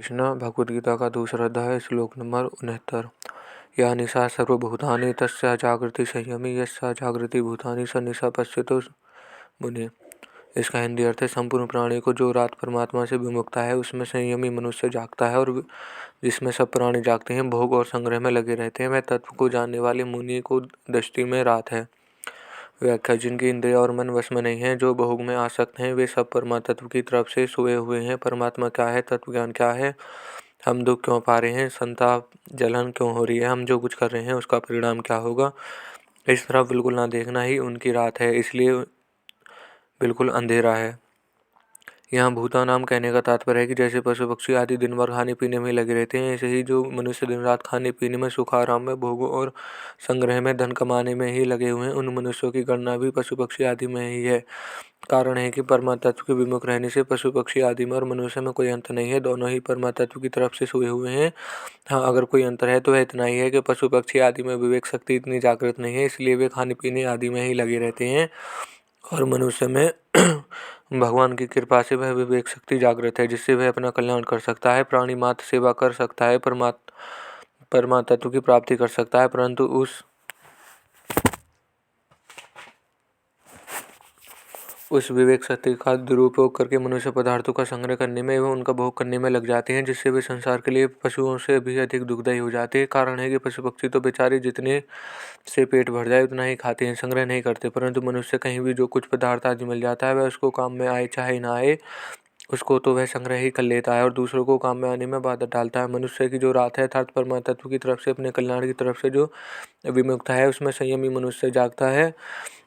कृष्ण भगवद गीता का दूसरा अध्याय श्लोक नंबर 69। या निशा सर्वभूतानि तस्या जागृति संयमी यस्या जागृति भूतानि स निशा पश्यतो मुने। इसका हिंदी अर्थ है, संपूर्ण प्राणी को जो रात परमात्मा से विमुक्ता है उसमें संयमी मनुष्य जागता है, और जिसमें सब प्राणी जागते हैं, भोग और संग्रह में लगे रहते हैं, वह तत्व को जानने वाले मुनि को दृष्टि में रात है। व्याख्या: जिनकी इंद्रिय और मन वश में नहीं है, जो भोग में आसक्त हैं, वे सब परमात्मा तत्व की तरफ से सोए हुए हैं। परमात्मा क्या है, तत्व ज्ञान क्या है, हम दुख क्यों पा रहे हैं, संताप जलन क्यों हो रही है, हम जो कुछ कर रहे हैं उसका परिणाम क्या होगा, इस तरफ बिल्कुल ना देखना ही उनकी रात है, इसलिए बिल्कुल अंधेरा है। यहाँ भूता नाम कहने का तात्पर्य है कि जैसे पशु पक्षी आदि दिन भर खाने पीने में लगे रहते हैं, ऐसे ही जो मनुष्य दिन रात खाने पीने में, सुख आराम में, भोगों और संग्रह में, धन कमाने में ही लगे हुए हैं, उन मनुष्यों की गणना भी पशु पक्षी आदि में ही है। कारण है कि परमात्मा तत्व के विमुख रहने से पशु पक्षी आदि में और मनुष्य में कोई अंतर नहीं है, दोनों ही परमात्मा तत्व की तरफ से सोए हुए हैं। हाँ, अगर कोई अंतर है तो वह इतना ही है कि पशु पक्षी आदि में विवेक शक्ति इतनी जागृत नहीं है, इसलिए वे खाने पीने आदि में ही लगे रहते हैं, और मनुष्य में भगवान की कृपा से वह विवेक शक्ति जागृत है, जिससे वह अपना कल्याण कर सकता है, प्राणी मात्र सेवा कर सकता है, परमात्मा तत्व की प्राप्ति कर सकता है, परंतु उस विवेक शक्ति का दुरुपयोग करके मनुष्य पदार्थों का संग्रह करने में एवं उनका भोग करने में लग जाते हैं, जिससे वे संसार के लिए पशुओं से भी अधिक दुखदायी हो जाते हैं। कारण है कि पशु पक्षी तो बेचारे जितने से पेट भर जाए उतना ही खाते हैं, संग्रह नहीं करते, परंतु मनुष्य कहीं भी जो कुछ पदार्थ आदि मिल जाता है, वह उसको काम में आए चाहे ना आए, उसको तो वह संग्रह ही कर लेता है और दूसरों को काम में आने में बाधा डालता है। मनुष्य की जो रात है, अर्थात परमात्मा तत्व की तरफ से, अपने कल्याण की तरफ से जो विमुक्त है, उसमें संयमी मनुष्य जागता है,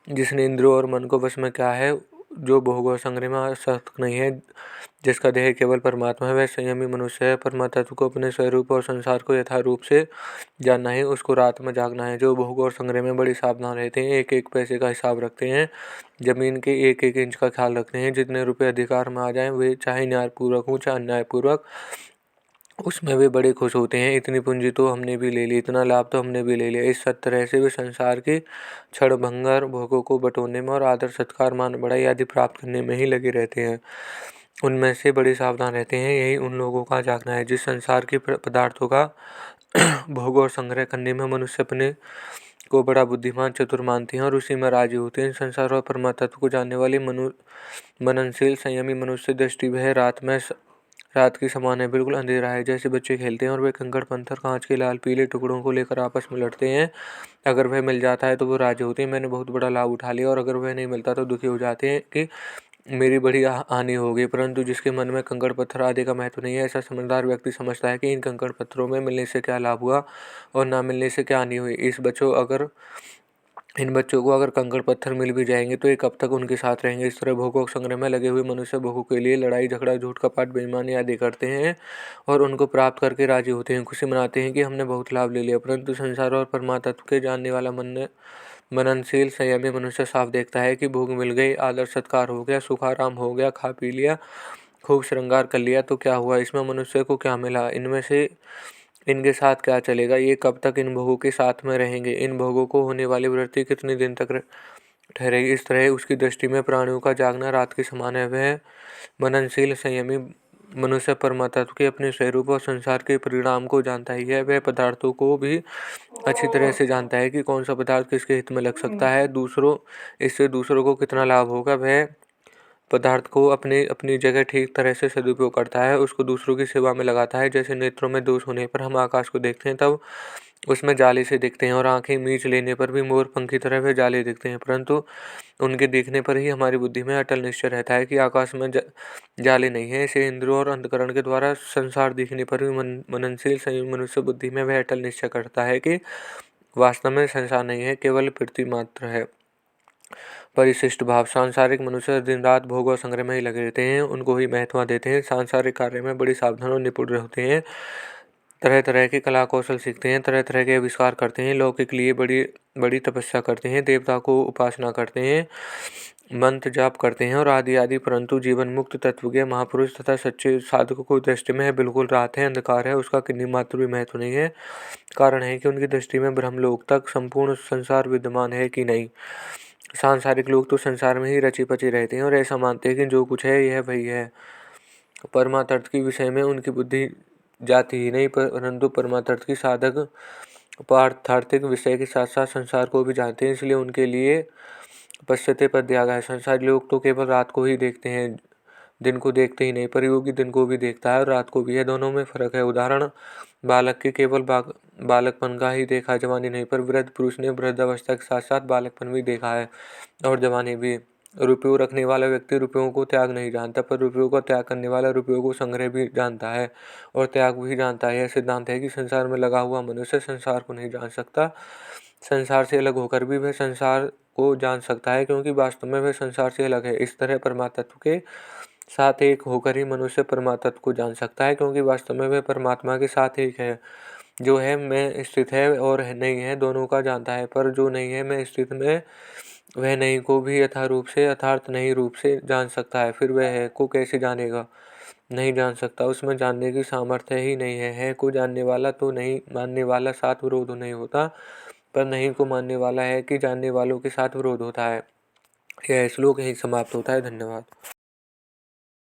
जिसने इंद्रियों और मन को वश में क्या है, जो भोग और संग्रह में आसक्त नहीं है, जिसका देह केवल परमात्मा है, वह संयमी मनुष्य है। परमात्मा तत्व को अपने स्वरूप और संसार को यथारूप से जानना है, उसको रात में जागना है। जो भोग और संग्रह में बड़े सावधान रहते हैं, एक एक पैसे का हिसाब रखते हैं, जमीन के एक एक इंच का ख्याल रखते हैं, जितने रुपए अधिकार में आ जाएं, वे चाहे न्यायपूर्वक हो चाहे अन्यायपूर्वक, उसमें वे बड़े खुश होते हैं। इतनी पूंजी तो हमने भी ले ली, इतना लाभ तो हमने भी ले लिया, इस सब तरह से वे संसार के क्षण भंगार भोगों को बटोरने में और आदर सत्कार मान बढ़ाई आदि प्राप्त करने में ही लगे रहते हैं, उनमें से बड़े सावधान रहते हैं। यही उन लोगों का जागना है जिस संसार के पदार्थों का भोग और संग्रह करने में मनुष्य अपने को बड़ा बुद्धिमान चतुर मानते हैं और उसी में राजी होते हैं। संसार और परमात्मा को जानने वाले मननशील संयमी मनुष्य दृष्टि वह रात की समान है, बिल्कुल अंधेरा है। जैसे बच्चे खेलते हैं और वे कंकड़ पत्थर कांच के लाल पीले टुकड़ों को लेकर आपस में लड़ते हैं, अगर वह मिल जाता है तो वो राजी होते हैं, मैंने बहुत बड़ा लाभ उठा लिया, और अगर वह नहीं मिलता तो दुखी हो जाते हैं कि मेरी बड़ी हानि हो गई। परंतु जिसके मन में कंकड़ पत्थर आदि का महत्व नहीं है, ऐसा समझदार व्यक्ति समझता है कि इन कंकड़ पत्थरों में मिलने से क्या लाभ हुआ और ना मिलने से क्या हानि हुई। इन बच्चों को अगर कंकड़ पत्थर मिल भी जाएंगे तो ये कब तक उनके साथ रहेंगे। इस तरह भोगों संग्रह में लगे हुए मनुष्य भोगों के लिए लड़ाई झगड़ा झूठ कपट बेईमानी आदि करते हैं और उनको प्राप्त करके राजी होते हैं, खुशी मनाते हैं कि हमने बहुत लाभ ले लिया। परंतु संसार और परमात्मा के जानने वाला मननशील संयमी मनुष्य साफ देखता है कि भोग मिल गई, आदर सत्कार हो गया, सुख आराम हो गया, खा पी लिया, खूब श्रृंगार कर लिया, तो क्या हुआ, इसमें मनुष्य को क्या मिला, इनमें से इनके साथ क्या चलेगा, ये कब तक इन भोगों के साथ में रहेंगे, इन भोगों को होने वाली वृत्ति कितने दिन तक ठहरेगी। इस तरह उसकी दृष्टि में प्राणियों का जागना रात के समान है। वह मननशील संयमी मनुष्य परमात्मा के अपने स्वरूप और संसार के परिणाम को जानता ही है। वह पदार्थों को भी अच्छी तरह से जानता है कि कौन सा पदार्थ किसके हित में लग सकता है, इससे दूसरों को कितना लाभ होगा। वह पदार्थ को अपनी अपनी जगह ठीक तरह से सदुपयोग करता है, उसको दूसरों की सेवा में लगाता है। जैसे नेत्रों में दोष होने पर हम आकाश को देखते हैं तब उसमें जाले से दिखते हैं, और आंखें मीच लेने पर भी मोर पंख की तरह वे जाले दिखते हैं, परंतु उनके देखने पर ही हमारी बुद्धि में अटल निश्चय रहता है कि आकाश में जाले नहीं है। इसे इंद्रियों और अंतकरण के द्वारा संसार दिखने पर भी मननशील संयमी मनुष्य बुद्धि में वह अटल निश्चय करता है कि वास्तव में संसार नहीं है, केवल पृथ्वी मात्र है। परिशिष्ट भाव: सांसारिक मनुष्य दिन रात भोग और संग्रह में ही लगे रहते हैं, उनको ही महत्व देते हैं, सांसारिक कार्य में बड़ी सावधान और निपुण होते हैं, तरह तरह के कला कौशल सीखते हैं, तरह तरह के आविष्कार करते हैं, लौकिक लिए बड़ी बड़ी तपस्या करते हैं, देवता को उपासना करते हैं, मंत्र जाप करते हैं और आदि आदि, परंतु जीवन मुक्त तत्वज्ञ महापुरुष तथा सच्चे साधकों को दृष्टि में है बिल्कुल रात है, अंधकार है, उसका किन्हीं मात्र भी महत्व नहीं है। कारण है कि उनकी दृष्टि में ब्रह्मलोक तक संपूर्ण संसार विद्यमान है कि नहीं। सांसारिक लोग तो संसार में ही रचे पचे रहते हैं और ऐसा मानते हैं कि जो कुछ है यह वही है, परमार्थ के विषय में उनकी बुद्धि जाती ही नहीं, परंतु परमार्थ की साधक पारमार्थिक विषय के साथ साथ संसार को भी जानते हैं, इसलिए उनके लिए पश्चाते पद दिया गया है। संसारी लोग तो केवल रात को ही देखते हैं, दिन को देखते ही नहीं, पर योगी दिन को भी देखता है और रात को भी है, दोनों में फर्क है। उदाहरण, बालक के केवल बालकपन का ही देखा, जवानी नहीं, पर वृद्ध पुरुष ने वृद्धावस्था के साथ साथ बालकपन भी देखा है और जवानी भी। रुपयों रखने वाला व्यक्ति रुपयों को त्याग नहीं जानता, पर रुपयों का त्याग करने वाला रुपयों को संग्रह भी जानता है और त्याग भी जानता है। यह सिद्धांत है कि संसार में लगा हुआ मनुष्य संसार को नहीं जान सकता, संसार से अलग होकर भी वह संसार को जान सकता है, क्योंकि वास्तव में वह संसार से अलग है। इस तरह परमात्मा तत्व के साथ एक होकर ही मनुष्य परमात्मा तत्व को जान सकता है, क्योंकि वास्तव में वह परमात्मा के साथ एक है। जो है में स्थित है और नहीं है, दोनों का जानता है, पर जो नहीं है में स्थित में वह नहीं को भी यथा रूप से अर्थात नहीं रूप से जान सकता है। फिर वह है को कैसे जानेगा? नहीं जान सकता, उसमें जानने की सामर्थ्य ही नहीं है को जानने वाला तो नहीं मानने वाला साथ विरोध नहीं होता, पर नहीं को मानने वाला है कि जानने वालों के साथ विरोध होता है। यह श्लोक यहीं समाप्त होता है। धन्यवाद।